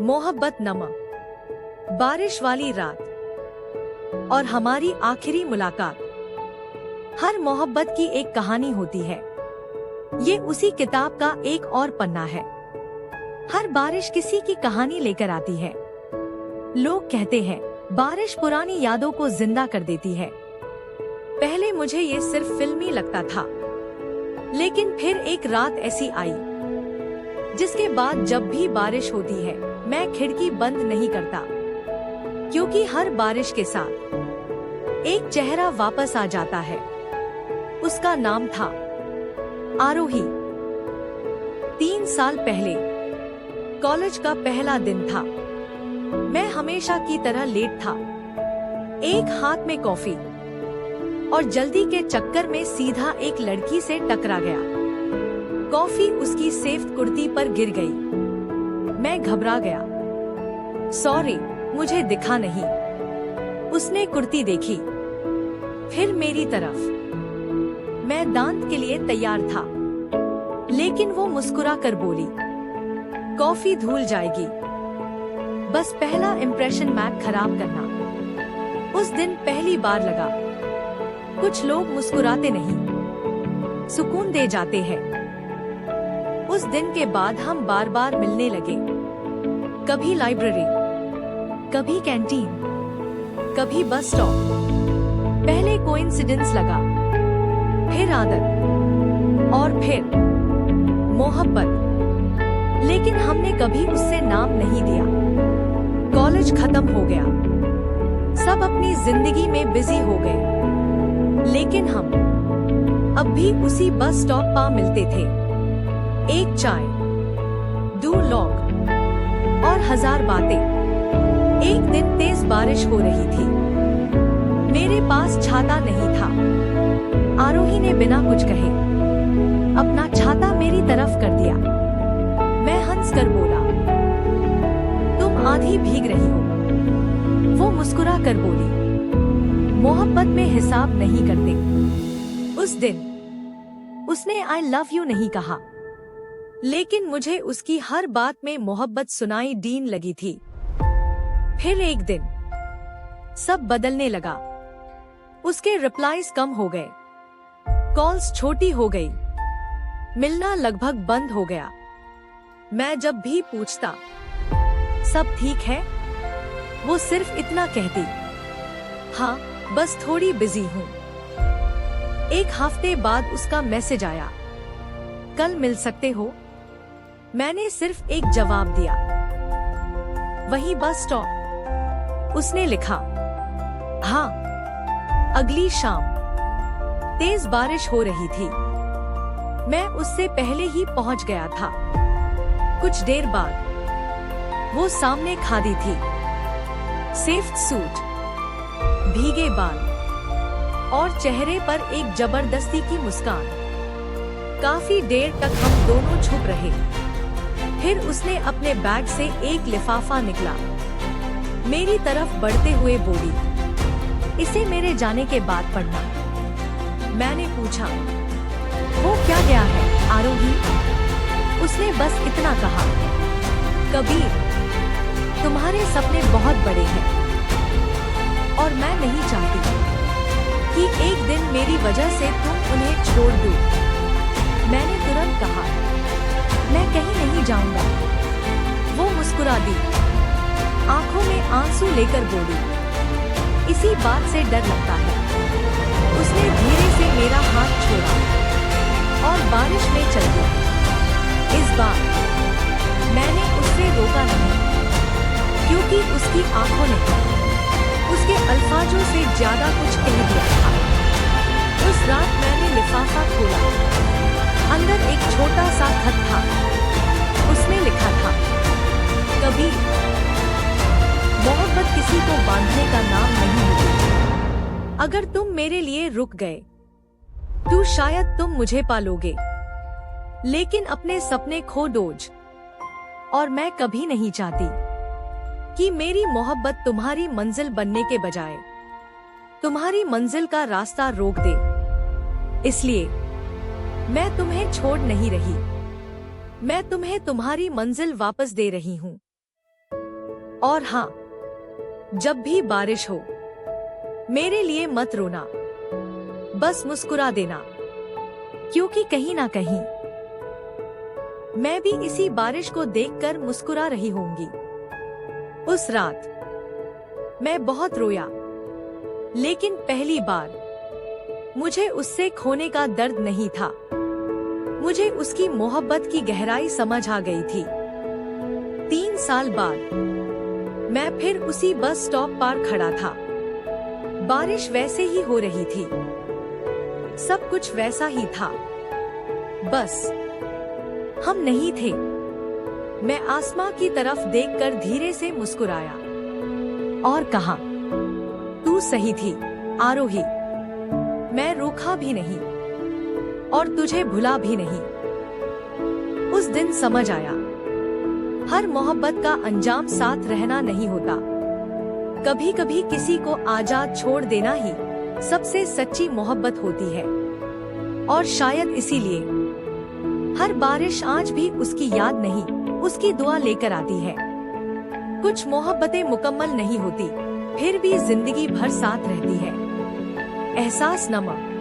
मोहब्बत नमा, बारिश वाली रात और हमारी आखिरी मुलाकात। हर मोहब्बत की एक कहानी होती है। ये उसी किताब का एक और पन्ना है। हर बारिश किसी की कहानी लेकर आती है। लोग कहते हैं बारिश पुरानी यादों को जिंदा कर देती है। पहले मुझे ये सिर्फ फिल्मी लगता था, लेकिन फिर एक रात ऐसी आई जिसके बाद जब भी बारिश होती है मैं खिड़की बंद नहीं करता, क्योंकि हर बारिश के साथ एक चेहरा वापस आ जाता है। उसका नाम था आरोही। 3 साल पहले कॉलेज का पहला दिन था। मैं हमेशा की तरह लेट था, एक हाथ में कॉफी, और जल्दी के चक्कर में सीधा एक लड़की से टकरा गया। कॉफी उसकी सेफ्ट कुर्ती पर गिर गई। मैं घबरा गया। सॉरी, मुझे दिखा नहीं। उसने कुर्ती देखी, फिर मेरी तरफ। मैं दांत के लिए तैयार था, लेकिन वो मुस्कुरा कर बोली, कॉफी धुल जाएगी, बस पहला इम्प्रेशन मैच खराब करना। उस दिन पहली बार लगा कुछ लोग मुस्कुराते नहीं, सुकून दे जाते हैं। उस दिन के बाद हम बार बार मिलने लगे, कभी लाइब्रेरी, कभी कैंटीन, कभी बस स्टॉप। पहले कोइंसिडेंस लगा, फिर आदत, और फिर मोहब्बत। लेकिन हमने कभी उससे नाम नहीं दिया। कॉलेज खत्म हो गया, सब अपनी जिंदगी में बिजी हो गए, लेकिन हम अब भी उसी बस स्टॉप पर मिलते थे। एक चाय, 2 लॉग और 1000 बातें। एक दिन तेज बारिश हो रही थी। मेरे पास छाता नहीं था। आरोही ने बिना कुछ कहे अपना छाता मेरी तरफ कर दिया। मैं हंसकर बोला, तुम आधी भीग रही हो। वो मुस्कुरा कर बोली, मोहब्बत में हिसाब नहीं करते। उस दिन उसने आई लव यू नहीं कहा, लेकिन मुझे उसकी हर बात में मोहब्बत सुनाई देने लगी थी। फिर एक दिन सब बदलने लगा। उसके रिप्लाईज कम हो गए, कॉल्स छोटी हो गई, मिलना लगभग बंद हो गया। मैं जब भी पूछता सब ठीक है, वो सिर्फ इतना कहती, हाँ बस थोड़ी बिजी हूँ। एक हफ्ते बाद उसका मैसेज आया, कल मिल सकते हो? मैंने सिर्फ एक जवाब दिया, वही बस स्टॉप। उसने लिखा, हाँ। अगली शाम तेज बारिश हो रही थी। मैं उससे पहले ही पहुंच गया था। कुछ देर बाद वो सामने खड़ी थी, सेफ्ट सूट, भीगे बाल और चेहरे पर एक जबरदस्ती की मुस्कान। काफी देर तक हम दोनों छुप रहे। फिर उसने अपने बैग से एक लिफाफा निकला, मेरी तरफ बढ़ते हुए बोली, इसे मेरे जाने के बाद पढ़ना। मैंने पूछा, वो क्या गया है आरोही? उसने बस इतना कहा, कबीर, तुम्हारे सपने बहुत बड़े हैं और मैं नहीं चाहती कि एक दिन मेरी वजह से तुम उन्हें छोड़ दो। मैंने तुरंत कहा, मैं कहीं नहीं जाऊंगा। वो मुस्कुरा दी, आंखों में आंसू लेकर बोली, इसी बात से डर लगता है। उसने धीरे से मेरा हाथ छोड़ा और बारिश में चल गई। इस बार मैंने उससे रोका नहीं, क्योंकि उसकी आंखों ने उसके अल्फाजों से ज्यादा कुछ कह दिया था। उस रात मैंने लिफाफा खोला। अंदर एक छोटा सा खत था। उसमें लिखा था, कभी मोहब्बत किसी को बांधने का नाम नहीं होती। अगर तुम मेरे लिए रुक गए तो शायद तुम मुझे पालोगे, लेकिन अपने सपने खो दोगे। और मैं कभी नहीं चाहती कि मेरी मोहब्बत तुम्हारी मंजिल बनने के बजाय तुम्हारी मंजिल का रास्ता रोक दे। इसलिए मैं तुम्हें छोड़ नहीं रही, मैं तुम्हें तुम्हारी मंजिल वापस दे रही हूँ। और हाँ, जब भी बारिश हो मेरे लिए मत रोना, बस मुस्कुरा देना, क्योंकि कहीं ना कहीं मैं भी इसी बारिश को देखकर मुस्कुरा रही होंगी। उस रात मैं बहुत रोया, लेकिन पहली बार मुझे उससे खोने का दर्द नहीं था। मुझे उसकी मोहब्बत की गहराई समझ आ गई थी। 3 साल बाद मैं फिर उसी बस स्टॉप पर खड़ा था। बारिश वैसे ही हो रही थी, सब कुछ वैसा ही था, बस हम नहीं थे। मैं आसमां की तरफ देखकर धीरे से मुस्कुराया और कहा, तू सही थी आरोही, मैं रूखा भी नहीं और तुझे भुला भी नहीं। उस दिन समझ आया, हर मोहब्बत का अंजाम साथ रहना नहीं होता। कभी कभी किसी को आजाद छोड़ देना ही सबसे सच्ची मोहब्बत होती है। और शायद इसीलिए हर बारिश आज भी उसकी याद नहीं, उसकी दुआ लेकर आती है। कुछ मोहब्बतें मुकम्मल नहीं होती, फिर भी जिंदगी भर साथ रहती है। एहसास नमक।